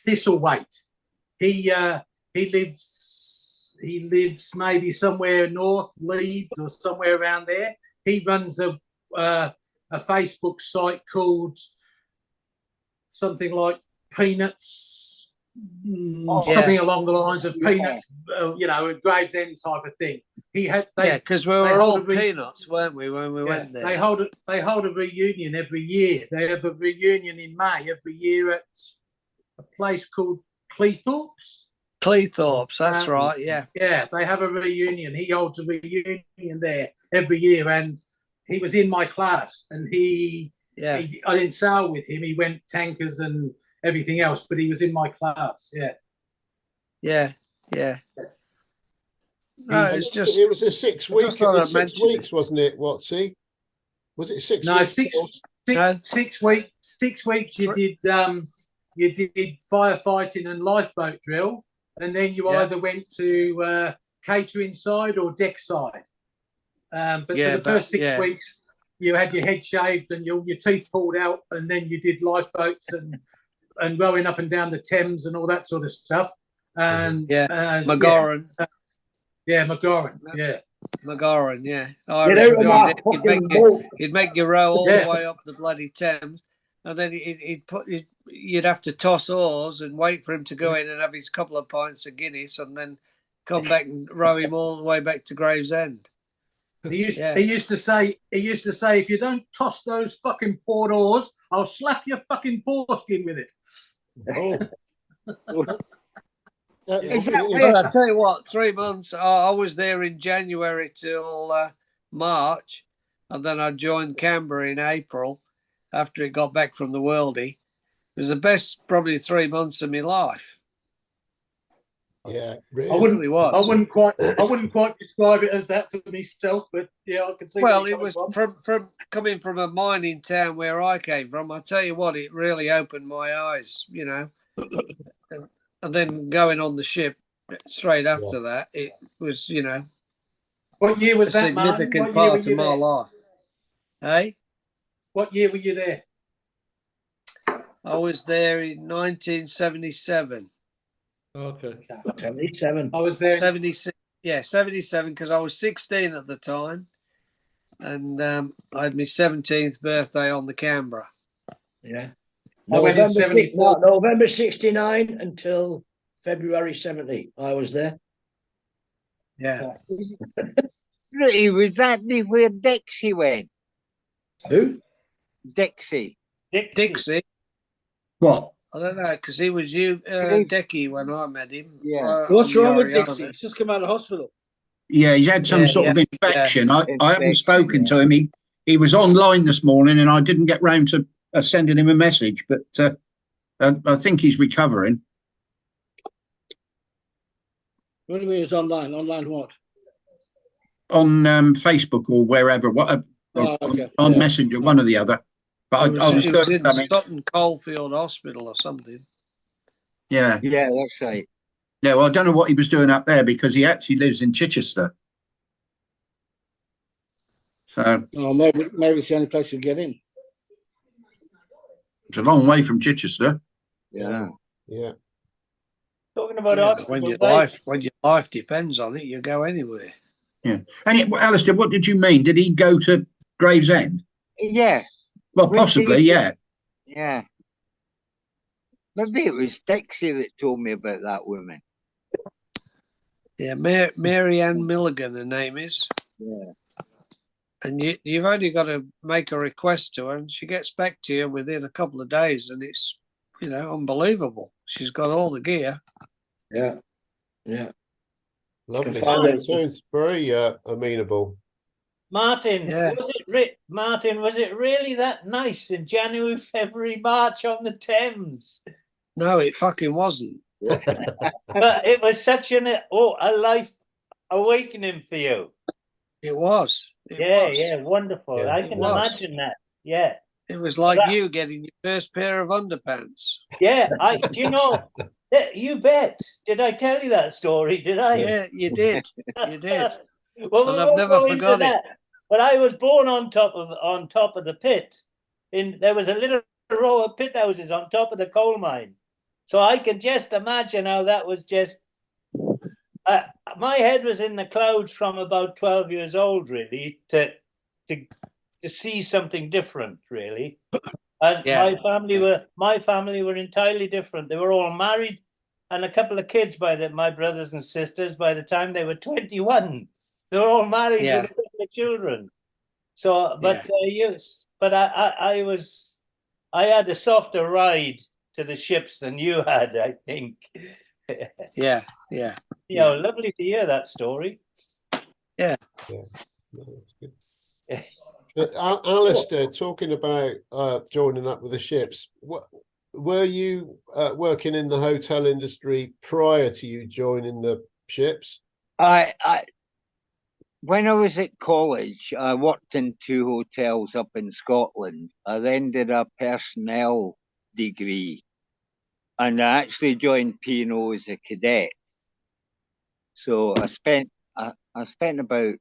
Thistlethwaite. He lives maybe somewhere north Leeds or somewhere around there. He runs a Facebook site called something like Peanuts, something along the lines of Peanuts, a Gravesend type of thing. Because we were all peanuts, weren't we, when we went there? They hold a reunion every year. They have a reunion in May every year at a place called Cleethorpes. Cleethorpes, that's right, yeah. Yeah, they have a reunion. He holds a reunion there every year, and he was in my class, and I didn't sail with him. He went tankers and everything else, but he was in my class. Yeah. No, it's just it was a 6 week. It was 6 weeks, wasn't it, Watsy? Was it 6 weeks? 6 weeks. 6 weeks. You did firefighting and lifeboat drill, and then you either went to catering side or deck side. But for the first 6 weeks, you had your head shaved and your teeth pulled out, and then you did lifeboats and rowing up and down the Thames and all that sort of stuff. And McGorran. McGorran. Yeah. McGorran, yeah. He'd make you row all the way up the bloody Thames, and then you'd have to toss oars and wait for him to go in and have his couple of pints of Guinness, and then come back and row him all the way back to Gravesend. He used to say, if you don't toss those fucking port oars, I'll slap your fucking foreskin with it. Well, I'll tell you what, 3 months, I was there in January till March, and then I joined Canberra in April after it got back from the Worldie. It was the best probably 3 months of my life. Yeah, really. I wouldn't quite describe it as that for myself, but yeah, I can see. Well, it was from coming from a mining town where I came from. I tell you what, it really opened my eyes, and then going on the ship straight after that, it was, What year was a that, significant part of my life. Hey, what year were you there? I was there in 1977. Okay. 77. I was there. 76. Yeah, 77, because I was 16 at the time, and I had my 17th birthday on the Canberra. Yeah. November 69 until February 70. I was there. Yeah. Was that where Dixie went? Who? Dixie. Dixie. What? I don't know, because he was Decky when I met him. Yeah. What's wrong with Dixie? He's just come out of hospital. Yeah, he's had some sort of infection. I haven't spoken to him. He was online this morning, and I didn't get round to sending him a message, but I think he's recovering. What do you mean it's online? Online what? On Facebook or wherever, on Messenger, one or the other. But I was in Sutton Coalfield Hospital or something. Yeah. Yeah, that's right. Yeah, well, I don't know what he was doing up there because he actually lives in Chichester. So maybe it's the only place you get in. It's a long way from Chichester. Yeah. Talking about when your life depends on it, you go anywhere. Yeah. And Alistair, what did you mean? Did he go to Gravesend? Yeah. Well, possibly, yeah. Yeah. Maybe it was Dixie that told me about that woman. Yeah, Mary Ann Milligan, her name is. Yeah. And you've only got to make a request to her, and she gets back to you within a couple of days, and it's, unbelievable. She's got all the gear. Yeah. Lovely. Sounds very amenable. Martin, was it really that nice in January, February, March on the Thames? No, it fucking wasn't. But it was such a life awakening for you. It was. Yeah, wonderful. Yeah, I can imagine that. Yeah. It was like you getting your first pair of underpants. Yeah, do you know, You bet. Did I tell you that story? Did I? Yeah, you did. You did. Well, And we I've won't never go into forgot it. that. But I was born on top of the pit. There was a little row of pit houses on top of the coal mine. So I can just imagine how that was just. My head was in the clouds from about 12 years old, really, to see something different, really. And Yeah. my family were entirely different. They were all married, and a couple of kids my brothers and sisters. By the time they were 21, they were all married with a couple of children. So, but I had a softer ride to the ships than you had, I think. Yeah. Lovely to hear that story. Yeah. No, that's good. But Alistair, talking about joining up with the ships, were you working in the hotel industry prior to you joining the ships? When I was at college, I worked in 2 hotels up in Scotland. I then did a personnel degree, and I actually joined P&O as a cadet. So I spent about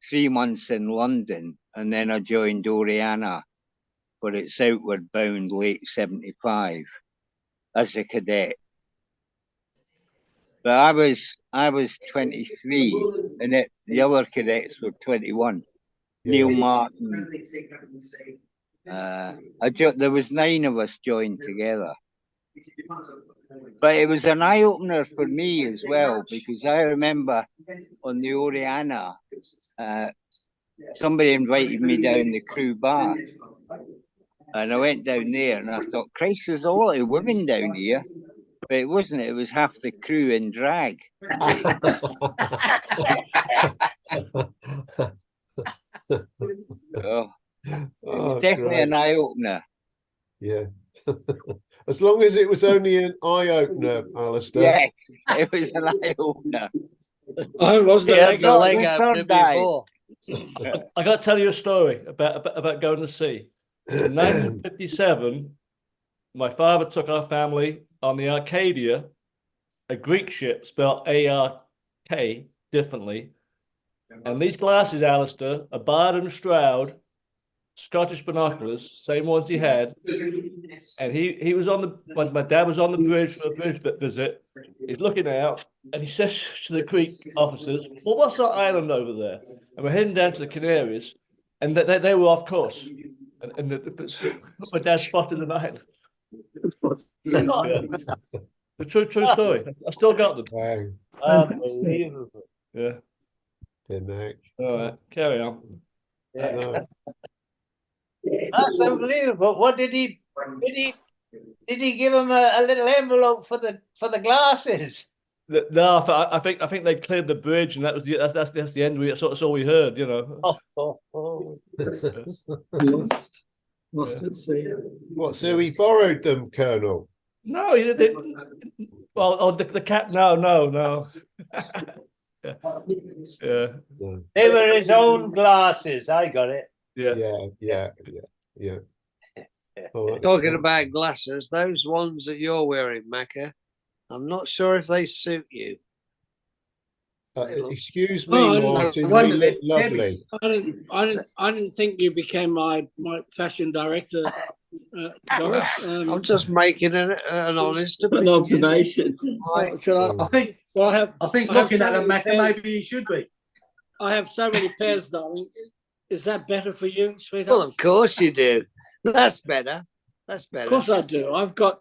3 months in London, and then I joined Oriana for its outward bound late 75 as a cadet. But I was 23, and the other cadets were 21. Yeah. Neil Martin. There was 9 of us joined together. But it was an eye opener for me as well, because I remember on the Oriana, somebody invited me down the crew bar, and I went down there and I thought, Christ, there's a lot of women down here. But it wasn't. It was half the crew in drag. Definitely an eye opener. Yeah. As long as it was only an eye opener, Alistair. Yeah, it was an eye opener. I wasn't the leg opener before. I got to tell you a story about going to sea. In 1957, my father took our family on the Arcadia, a Greek ship spelled A-R-K differently. And these glasses, Alistair, are Bard and Stroud, Scottish binoculars, same ones he had. And he was my dad was on the bridge for a bridge visit. He's looking out and he says to the Greek officers, well, what's that island over there? And we're heading down to the Canaries, and they were off course. And my dad spotted an island. The true story. I still got them. Wow. Unbelievable. Yeah. All right, carry on. Yeah. That's unbelievable. What did he give him a little envelope for the glasses? No, I think they cleared the bridge, and that's the end of it. That's all we heard, you know. Lost at sea. What? So he borrowed them, Colonel? No, the cat. No. Yeah. They were his own glasses. I got it. Yeah. Talking about glasses, those ones that you're wearing, Macca, I'm not sure if they suit you. Excuse me, Martin. They look lovely. I didn't think you became my fashion director, Doris. I'm just making an honest observation. I think looking at them, Macca, maybe you should be. I have so many pairs, darling. Is that better for you, sweetheart? Well, of course you do. That's better. Of course I do. I've got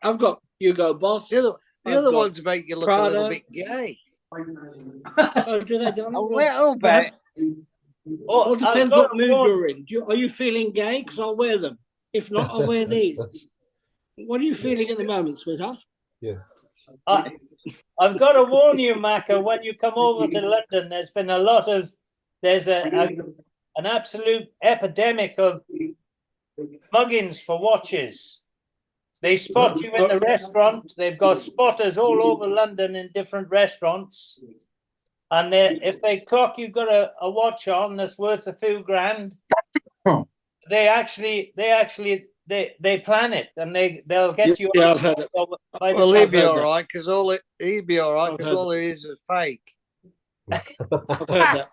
Hugo Boss. The other ones make you look Prada. A little bit gay. Oh, do they, darling? A little bit. Well, it depends what mood you're in. Are you feeling gay? Because I'll wear them. If not, I'll wear these. What are you feeling at the moment, sweetheart? Yeah. I've got to warn you, Macca, when you come over to London, there's an absolute epidemic of muggings for watches. They spot you in the restaurant. They've got spotters all over London in different restaurants. And if they clock you've got a watch on that's worth a few grand, they actually they plan it and they'll get you. Yeah, I've heard it. Well, he'd be all right because he'd be all right because all it is fake. I've heard that.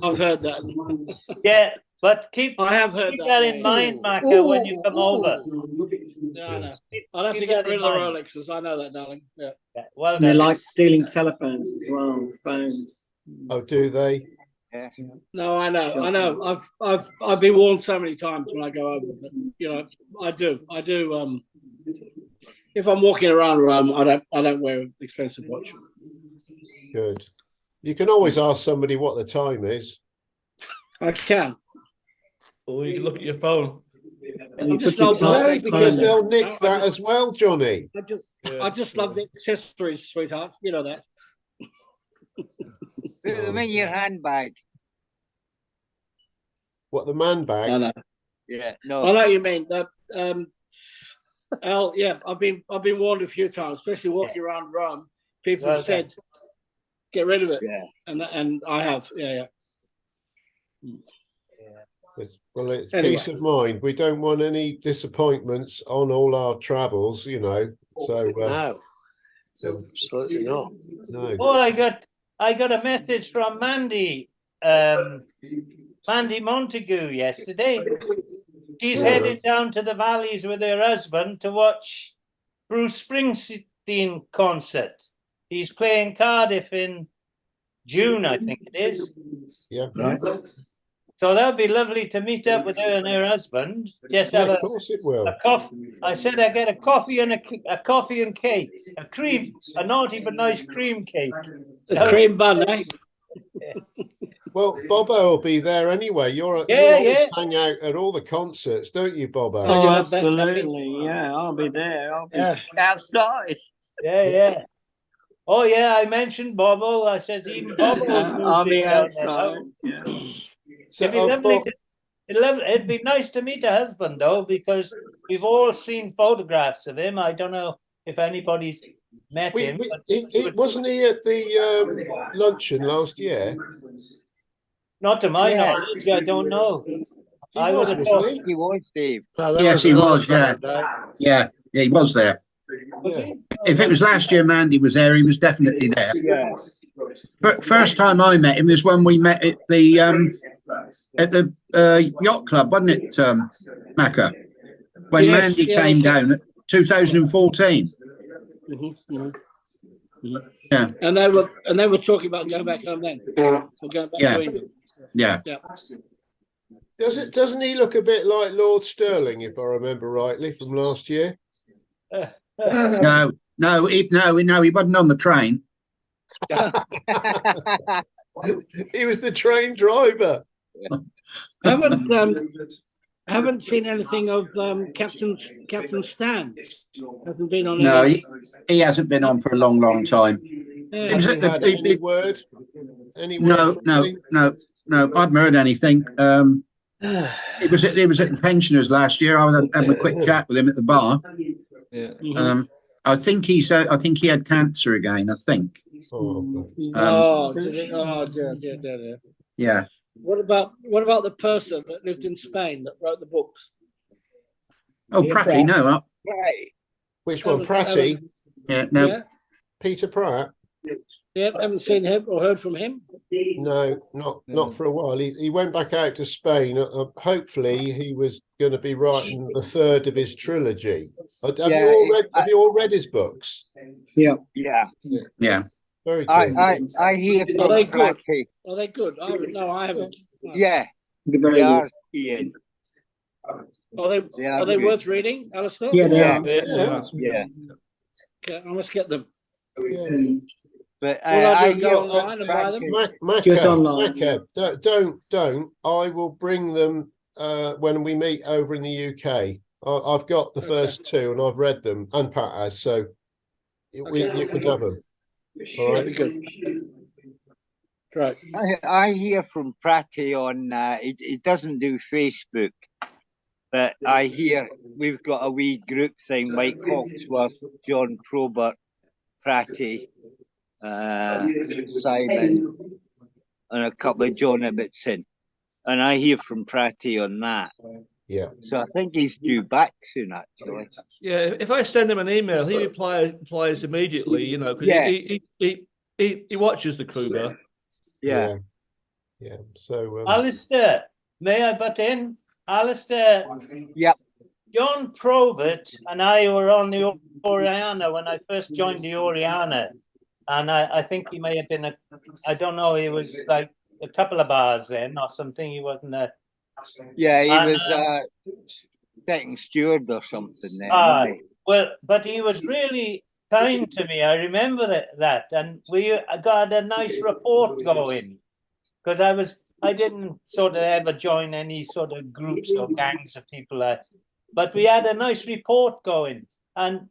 I've heard that. Yeah, but I have heard keep that. that in mind, Maka, when you come over. Yeah, I know. I'll have to get rid of the Rolexes. I know that, darling. Yeah. Well, they like stealing telephones as well, phones. Oh, do they? Yeah. No, I know. I've been warned so many times when I go over. But, you know, I do. If I'm walking around Rome, I don't wear an expensive watch. Good. You can always ask somebody what the time is. I can. Or you can look at your phone. I'm just No, because they'll nick that as well, Johnny. I just love the accessories, sweetheart. You know that. Put them in your handbag. What, the man bag? I know. Yeah, no. I know what you mean. Al, yeah, I've been warned a few times, especially walking around Rome. People have said, "Get rid of it," and I have. Yeah. Well, it's peace of mind. We don't want any disappointments on all our travels, you know. So no, absolutely not. No. Oh, I got a message from Mandy, Mandy Montague yesterday. She's heading down to the valleys with her husband to watch Bruce Springsteen concert. He's playing Cardiff in June, I think it is. Yeah. Right. So that'll be lovely to meet up with her and her husband. Just have of course it will. a coffee. I said I get a coffee and a coffee and cake, a naughty but nice cream cake. A cream bun, eh? Well, Bobo will be there anyway. You always hang out at all the concerts, don't you, Bobo? Oh, absolutely. Yeah, I'll be there. I'll be outside. Yeah. Oh, yeah, I mentioned Bobo. I said even Bobo I'll be outside. Yeah. So, it'd be nice to meet a husband, though, because we've all seen photographs of him. I don't know if anybody's met him. Wasn't he at the luncheon last year? Not to my knowledge. I don't know. He was, Dave. Yes, he was. Yeah, he was there. If it was last year Mandy was there, he was definitely there. First time I met him was when we met at the yacht club, wasn't it, Macca? When Mandy came down at 2014. Yeah. And they were talking about going back home then. Or going back to England. Yeah. Doesn't he look a bit like Lord Sterling, if I remember rightly, from last year? No, he wasn't on the train. He was the train driver. Haven't seen anything of Captain Stan. Hasn't been on. No, he hasn't been on for a long time. Any word? No. I haven't heard anything. It was at the pensioners last year. I was having a quick chat with him at the bar. Yeah. I think he had cancer again. I think. Dear. Yeah. What about the person that lived in Spain that wrote the books? Oh, Pratty, no. Which one, Pratty? Yeah, no. Yeah. Peter Pratt. Yeah, haven't seen him or heard from him. No, not for a while. He went back out to Spain. Hopefully, he was going to be writing the third of his trilogy. Have you all read his books? Yeah. Very good. I hear. Are they good? Are they good? I haven't. Yeah, they are, Ian. Are they worth reading, Alistair? Yeah, they are. Yeah. Okay, I must get them. But I go online and buy them. Macca, don't. I will bring them when we meet over in the UK. I've got the first two and I've read them, and Pat has, so you can have them. All right, good. Right. I hear from Pratty on. It doesn't do Facebook, but I hear we've got a wee group thing. Mike Hawksworth, John Probert, Pratty, Simon, and a couple of John Ibbotson. And I hear from Pratty on that. Yeah. So I think he's due back soon, actually. Yeah, if I send him an email, he replies immediately. You know, because he watches the Kruger. Yeah. Yeah. So, Alistair, may I butt in? Alistair. Yeah. John Probert and I were on the Oriana when I first joined the Oriana. And I think he may have been I don't know, he was like a couple of bars then or something. He wasn't a. Yeah, he was second steward or something then. Well, but he was really kind to me. I remember that. And we got a nice report going. Because I didn't sort of ever join any sort of groups or gangs of people, but we had a nice report going, and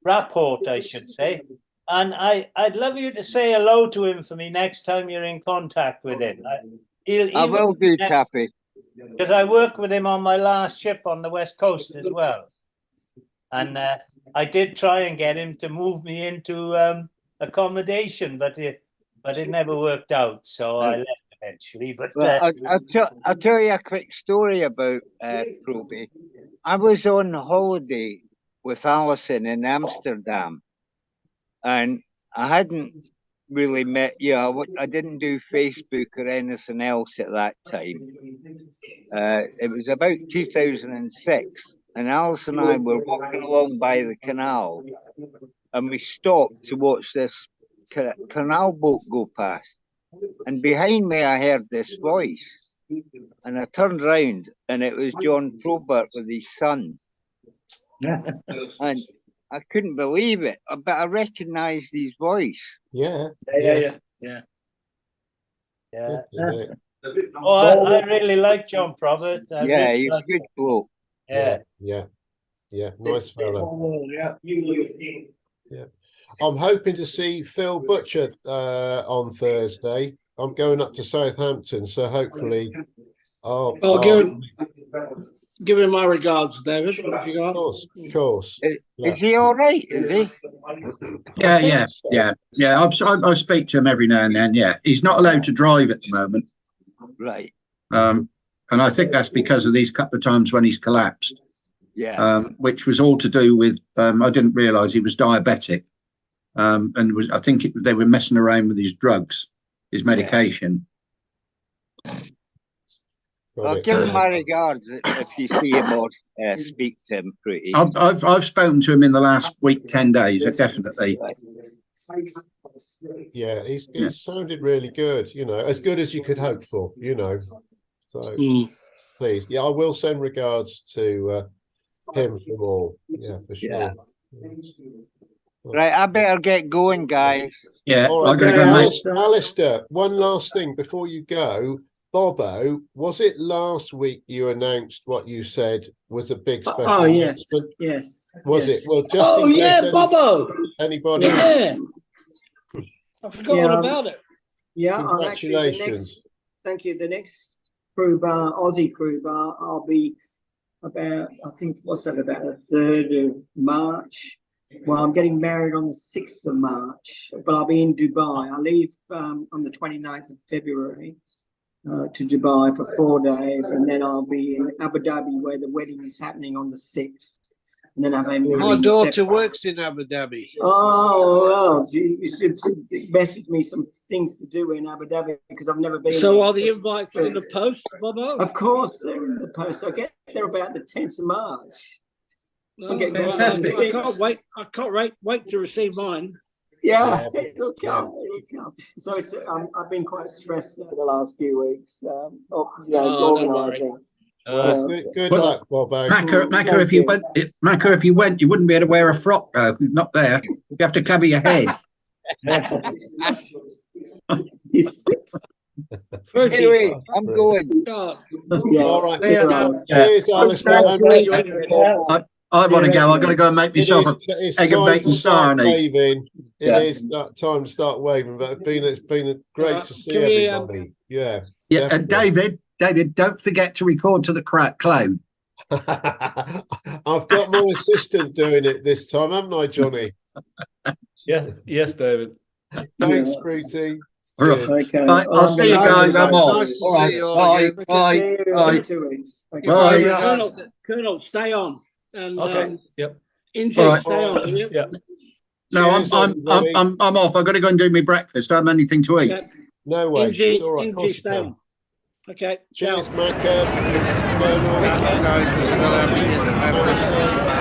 rapport, I should say. And I'd love you to say hello to him for me next time you're in contact with him. I will do, Tappy. Because I worked with him on my last ship on the West Coast as well. And I did try and get him to move me into accommodation, but it never worked out. So I left eventually. But well, I'll tell you a quick story about Proby. I was on holiday with Alison in Amsterdam, and I hadn't really met you. I didn't do Facebook or anything else at that time. It was about 2006, and Alison and I were walking along by the canal, and we stopped to watch this canal boat go past. And behind me, I heard this voice, and I turned round, and it was John Probert with his son. And I couldn't believe it, but I recognised his voice. Yeah. Oh, I really like John Probert. Yeah, he's a good bloke. Yeah. Nice fella. Yeah. I'm hoping to see Phil Butcher on Thursday. I'm going up to Southampton, so hopefully give him my regards, David. Of course. Is he all right? Is he? Yeah. I speak to him every now and then. Yeah, he's not allowed to drive at the moment. Right. And I think that's because of these couple of times when he's collapsed. Yeah. Which was all to do with I didn't realise he was diabetic. I think they were messing around with his drugs, his medication. I'll give him my regards if you see him or speak to him. Pretty. I've spoken to him in the last week, 10 days, definitely. Yeah, he's sounded really good. You know, as good as you could hope for. You know, so please, I will send regards to him from all. Yeah, for sure. Yeah. Right, I better get going, guys. Yeah, all right. I'm going to go, Alistair, one last thing before you go. Bobo, was it last week you announced what you said was a big special announcement? Yes. Was it? Well, just in case Bobo. Anybody? Yeah. I forgot all about it. Yeah, congratulations. Thank you. The next crew bar, Aussie crew bar, I'll be about, I think, what's that, about the 3rd of March. Well, I'm getting married on the 6th of March, but I'll be in Dubai. I leave on the 29th of February to Dubai for 4 days, and then I'll be in Abu Dhabi where the wedding is happening on the 6th. And then my daughter works in Abu Dhabi. Oh, well, you should message me some things to do in Abu Dhabi because I've never been. So are the invites in the post, Bobo? Of course, they're in the post. I get there about the 10th of March. Fantastic! I can't wait to receive mine. Yeah, it'll come. So it's, I've been quite stressed the last few weeks. Organising. Good luck, Bobo. Macca, if you went, you wouldn't be able to wear a frock though. Not there. You have to cover your head. Anyway, I'm going. All right. Cheers, Alistair. I want to go. I've got to go and make myself an egg and bacon sarnie. It is time to start waving, but it's been great to see everybody. Yeah. And David, don't forget to record to the cloud. I've got my assistant doing it this time, haven't I, Johnny? Yes, David. Thanks, Fruity. Cheers. Okay. Right, I'll see you guys. I'm off. Nice to All see right. you all Bye. again. Bye. Bye. 2 weeks. Okay. Bye. Colonel, stay on. And Okay. Yep. Ingy, All right. stay on, will you? Yeah. No, Cheers, everybody. I'm off. I've got to go and do my breakfast. I haven't anything to eat. Yeah. No way. Ingy, It's all right. Of course Ingy, you stay can. on. Okay. Cheers, ciao. Macca. Colonel. Guys,